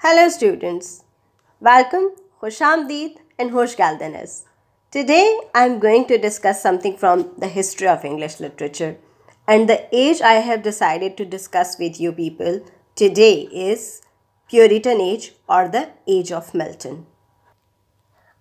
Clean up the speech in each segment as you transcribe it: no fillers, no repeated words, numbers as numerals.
Hello students, welcome Hoshamdeed and Hosh Galdanis. Today I am going to discuss something from the history of English literature, and the age I have decided to discuss with you people today is Puritan Age or the Age of Milton.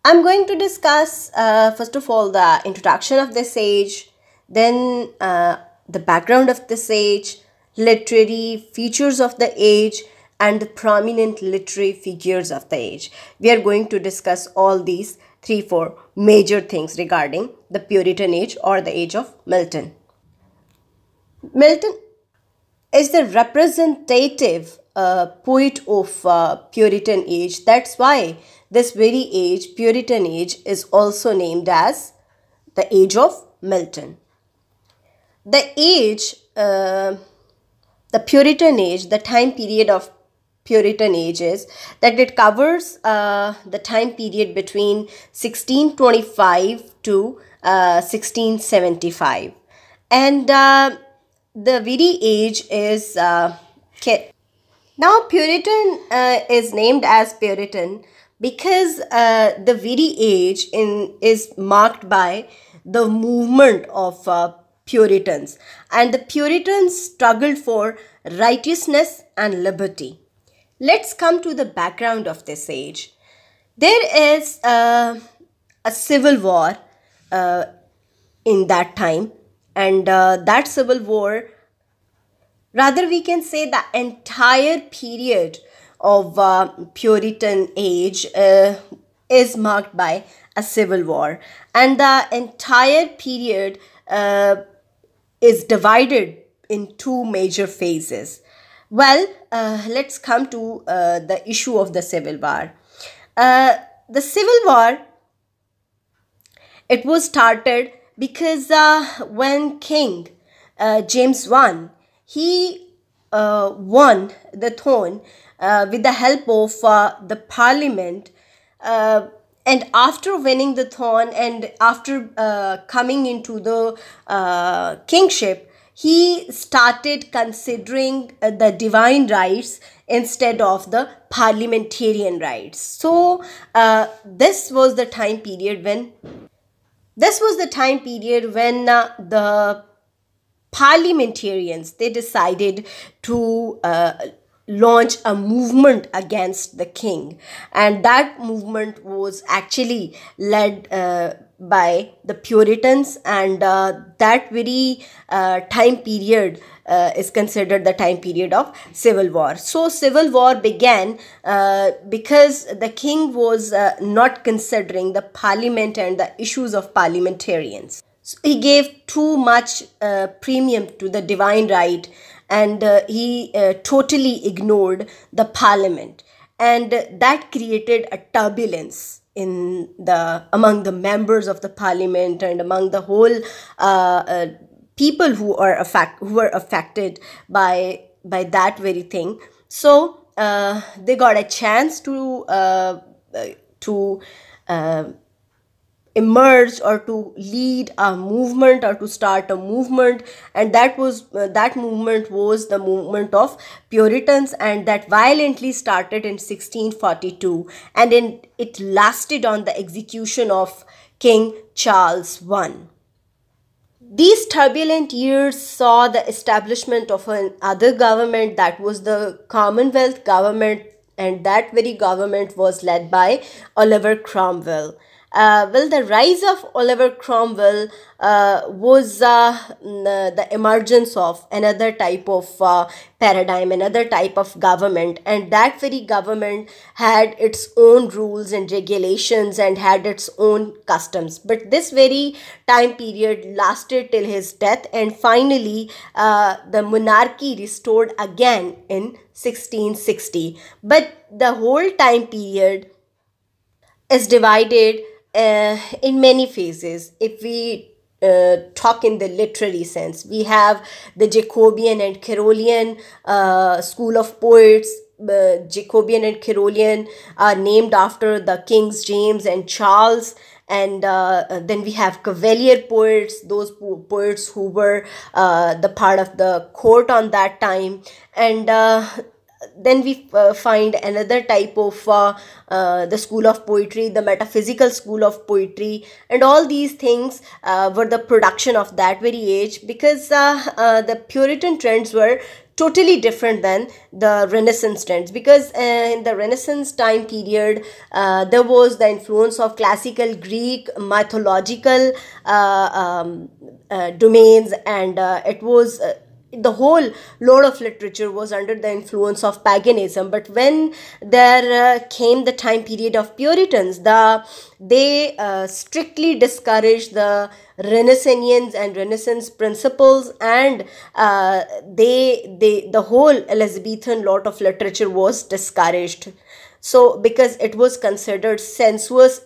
I'm going to discuss first of all the introduction of this age, then the background of this age, literary features of the age, and the prominent literary figures of the age. We are going to discuss all these 3-4 major things regarding the Puritan age or the age of Milton. Milton is the representative poet of Puritan age. That's why this very age, Puritan age, is also named as the age of Milton. The age, the Puritan age, the time period of Puritan age is that it covers the time period between 1625 to 1675. And the very age is now Puritan is named as Puritan because the very age is marked by the movement of Puritans, and the Puritans struggled for righteousness and liberty. Let's come to the background of this age. There is a civil war in that time, and that civil war, rather we can say the entire period of Puritan age is marked by a civil war, and the entire period is divided in two major phases. Well, let's come to the issue of the Civil War. The Civil War, it was started because when King James I, he won the throne with the help of the Parliament, and after winning the throne and after coming into the kingship, he started considering the divine rights instead of the parliamentarian rights. So this was the time period when the parliamentarians, they decided to launch a movement against the king, and that movement was actually led by the Puritans, and that very time period is considered the time period of Civil War. So Civil War began because the king was not considering the parliament and the issues of parliamentarians. So he gave too much premium to the divine right, and he totally ignored the parliament, and that created a turbulence among the members of the parliament and among the whole people who were affected by that very thing. So they got a chance to emerge or to lead a movement or to start a movement, and that movement was the movement of Puritans, and that violently started in 1642, and it lasted on the execution of King Charles I. These turbulent years saw the establishment of another government, that was the Commonwealth government, and that very government was led by Oliver Cromwell. Well, the rise of Oliver Cromwell was the emergence of another type of paradigm, another type of government, and that very government had its own rules and regulations and had its own customs. But this very time period lasted till his death, and finally the monarchy restored again in 1660. But the whole time period is divided in many phases. If we talk in the literary sense, we have the Jacobean and Carolian school of poets. Jacobean and Carolian are named after the kings James and Charles, and then we have Cavalier poets, those poets who were the part of the court on that time, and then we find another type of the school of poetry, the metaphysical school of poetry, and all these things were the production of that very age, because the Puritan trends were totally different than the Renaissance trends, because in the Renaissance time period there was the influence of classical Greek mythological domains, and it was the whole load of literature was under the influence of paganism. But when there came the time period of Puritans, they strictly discouraged the Renaissance and Renaissance principles, and the whole Elizabethan lot of literature was discouraged. So because it was considered sensuous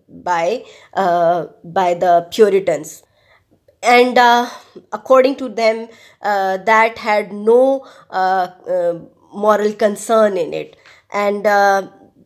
by the Puritans, and according to them, that had no moral concern in it. And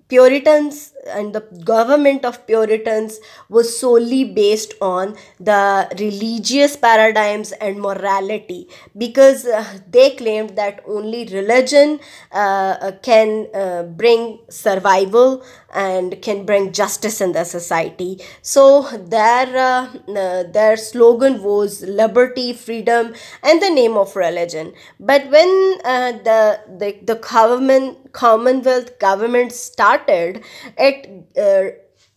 Puritans and the government of Puritans was solely based on the religious paradigms and morality, because they claimed that only religion can bring survival and can bring justice in the society. So their slogan was liberty, freedom, and the name of religion. But when the Commonwealth government started,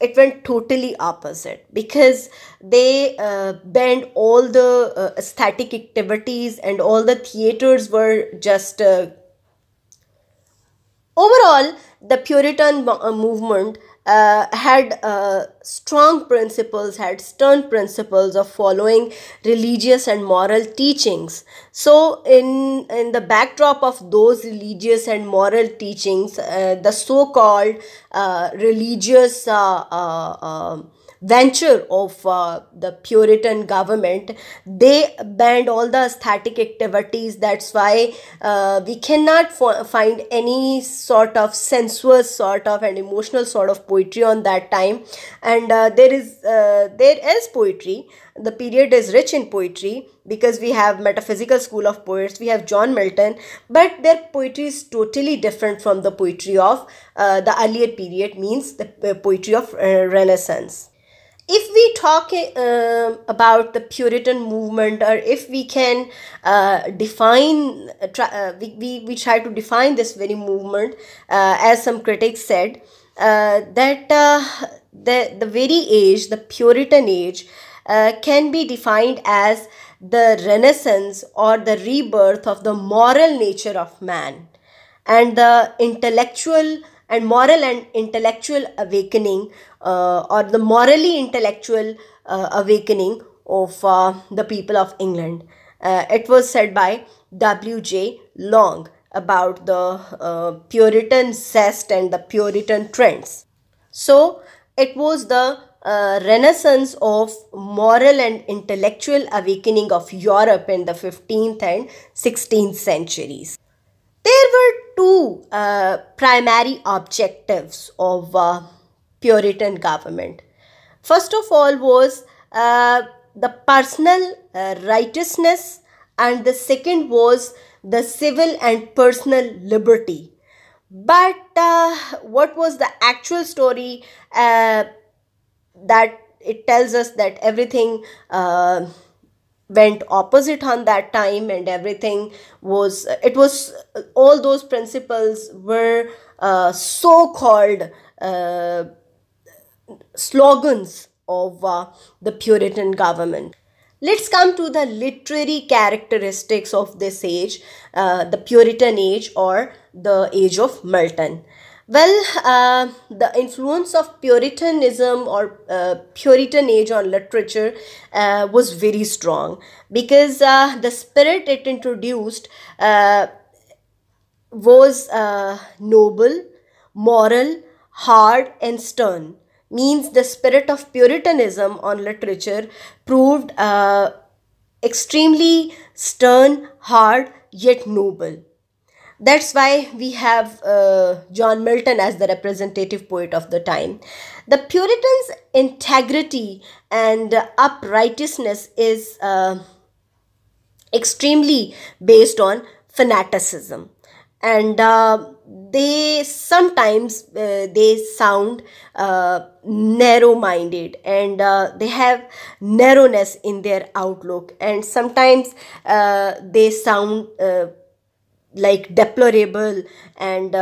it went totally opposite, because they banned all the aesthetic activities, and all the theaters were just overall. The Puritan movement had strong principles, had stern principles of following religious and moral teachings. So in the backdrop of those religious and moral teachings, the so-called religious venture of the Puritan government, they banned all the aesthetic activities. That's why we cannot find any sort of sensuous sort of and emotional sort of poetry on that time. And there is poetry. The period is rich in poetry, because we have metaphysical school of poets, we have John Milton, but their poetry is totally different from the poetry of the earlier period, means the poetry of Renaissance. If we talk about the Puritan movement, or if we can we try to define this very movement, as some critics said, that the very age, the Puritan age, can be defined as the renaissance or the rebirth of the moral nature of man, and the intellectual and moral and intellectual awakening, or the morally intellectual awakening of the people of England. It was said by W.J. Long about the Puritan zest and the Puritan trends. So it was the renaissance of moral and intellectual awakening of Europe in the 15th and 16th centuries. There were two primary objectives of Puritan government. First of all was the personal righteousness, and the second was the civil and personal liberty. But what was the actual story? That it tells us that everything went opposite on that time, and everything was it was all those principles were so called slogans of the Puritan government. Let's come to the literary characteristics of this age, the Puritan age, or the age of Milton. Well, the influence of Puritanism or Puritan age on literature was very strong, because the spirit it introduced was noble, moral, hard, and stern. Means the spirit of Puritanism on literature proved extremely stern, hard, yet noble. That's why we have John Milton as the representative poet of the time. The Puritans' integrity and uprightness is extremely based on fanaticism. and they sometimes they sound narrow minded, and they have narrowness in their outlook, and sometimes they sound like deplorable and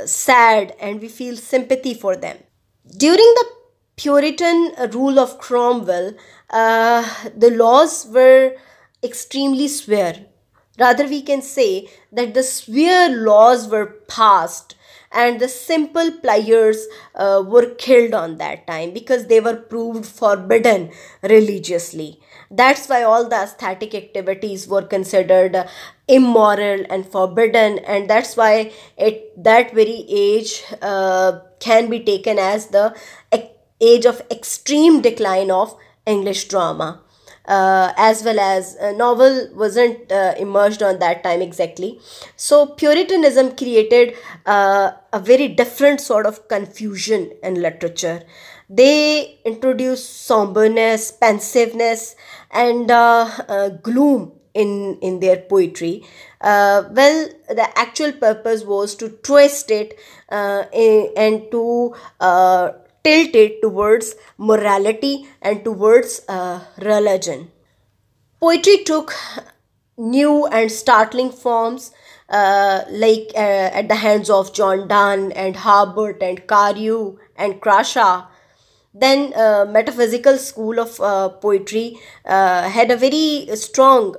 sad, and we feel sympathy for them. During the Puritan rule of Cromwell, the laws were extremely severe. Rather, we can say that the severe laws were passed, and the simple pliers were killed on that time because they were proved forbidden religiously. That's why all the aesthetic activities were considered immoral and forbidden, and that's why at that very age can be taken as the age of extreme decline of English drama. As well as novel wasn't emerged on that time exactly. So Puritanism created a very different sort of confusion in literature. They introduced somberness, pensiveness, and gloom in their poetry. Well, the actual purpose was to twist it and to tilt it towards morality and towards religion. Poetry took new and startling forms, at the hands of John Donne and Harbert and Carew and Crashaw. Then metaphysical school of poetry had a very strong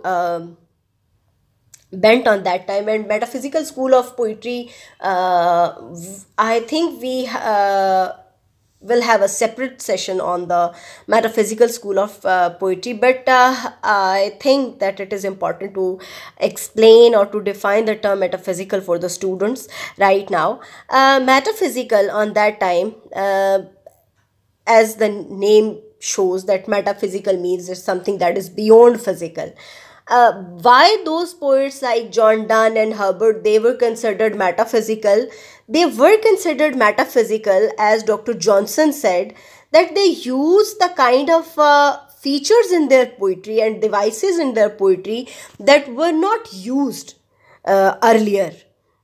bent on that time, and metaphysical school of poetry, I think we will have a separate session on the metaphysical school of poetry, but I think that it is important to explain or to define the term metaphysical for the students right now. Metaphysical on that time, as the name shows, that metaphysical means it's something that is beyond physical. Why those poets like John Donne and Herbert, they were considered metaphysical? They were considered metaphysical, as Dr. Johnson said, that they use the kind of features in their poetry and devices in their poetry that were not used earlier.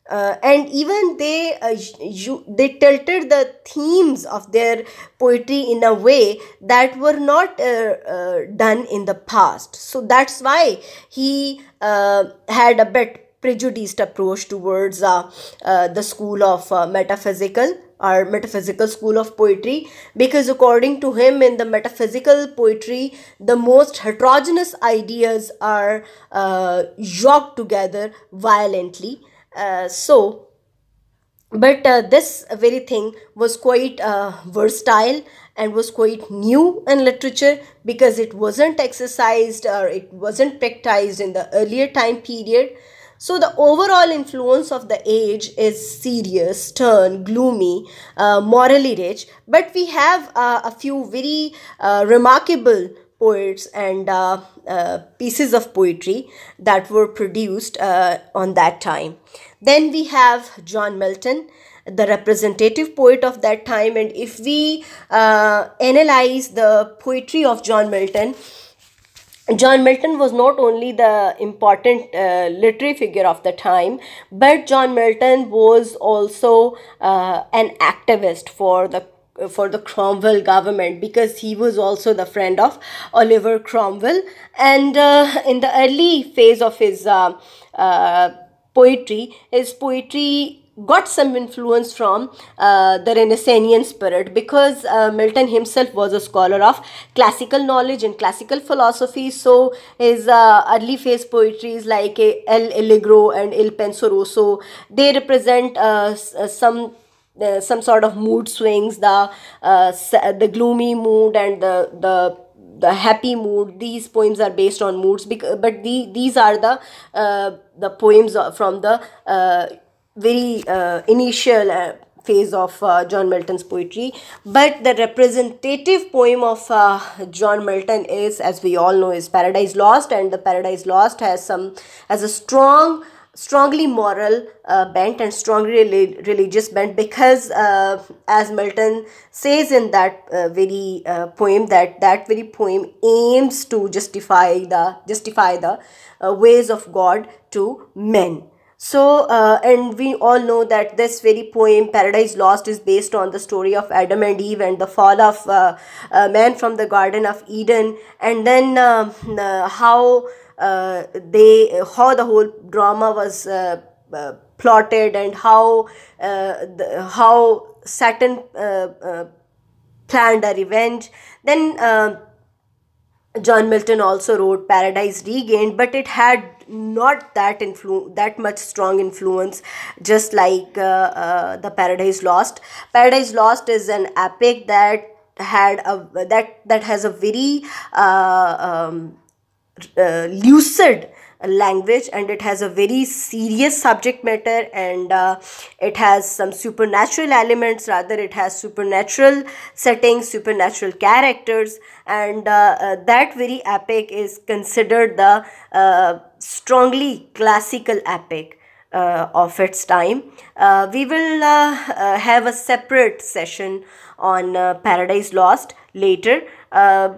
And even they tilted the themes of their poetry in a way that were not done in the past. So that's why he had a bit prejudiced approach towards the school of metaphysical or metaphysical school of poetry, because according to him, in the metaphysical poetry, the most heterogeneous ideas are yoked together violently. So but this very thing was quite versatile and was quite new in literature, because it wasn't exercised or it wasn't practiced in the earlier time period. So the overall influence of the age is serious, stern, gloomy, morally rich, but we have a few very remarkable poets and pieces of poetry that were produced on that time. Then we have John Milton, the representative poet of that time. And if we analyze the poetry of John Milton, John Milton was not only the important literary figure of the time, but John Milton was also an activist for the Cromwell government, because he was also the friend of Oliver Cromwell. And in the early phase of his his poetry got some influence from the Renaissance spirit, because Milton himself was a scholar of classical knowledge and classical philosophy. So his early phase poetries like El Allegro and Il Penseroso, they represent some sort of mood swings, the gloomy mood and the happy mood. These poems are based on moods, but these are the poems from the very initial phase of John Milton's poetry. But the representative poem of John Milton is, as we all know, is Paradise Lost, and the Paradise Lost has a strongly moral bent and strongly religious bent, because as Milton says in that very poem, that very poem aims to justify the ways of God to men. And we all know that this very poem, Paradise Lost, is based on the story of Adam and Eve and the fall of man from the Garden of Eden, and then how the whole drama was plotted, and how Saturn planned a revenge. Then John Milton also wrote Paradise Regained, but it had not that much strong influence, just like the Paradise Lost. Paradise Lost is an epic that has a very lucid language, and it has a very serious subject matter, and it has some supernatural elements. Rather, it has supernatural settings, supernatural characters, and that very epic is considered the strongly classical epic of its time. We will have a separate session on Paradise Lost later.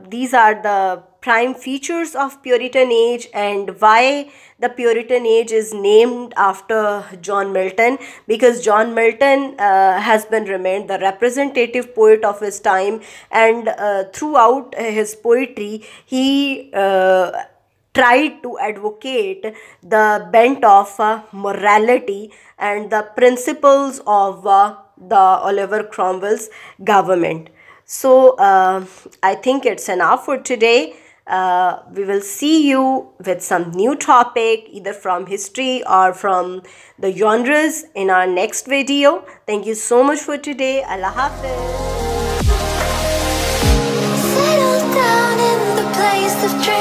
These are the prime features of Puritan age, and why the Puritan age is named after John Milton, because John Milton has been remained the representative poet of his time, and throughout his poetry he tried to advocate the bent of morality and the principles of the Oliver Cromwell's government. So I think it's enough for today. We will see you with some new topic, either from history or from the genres, in our next video. Thank you so much for today. Allah Hafiz. Settle down in the place of dreams.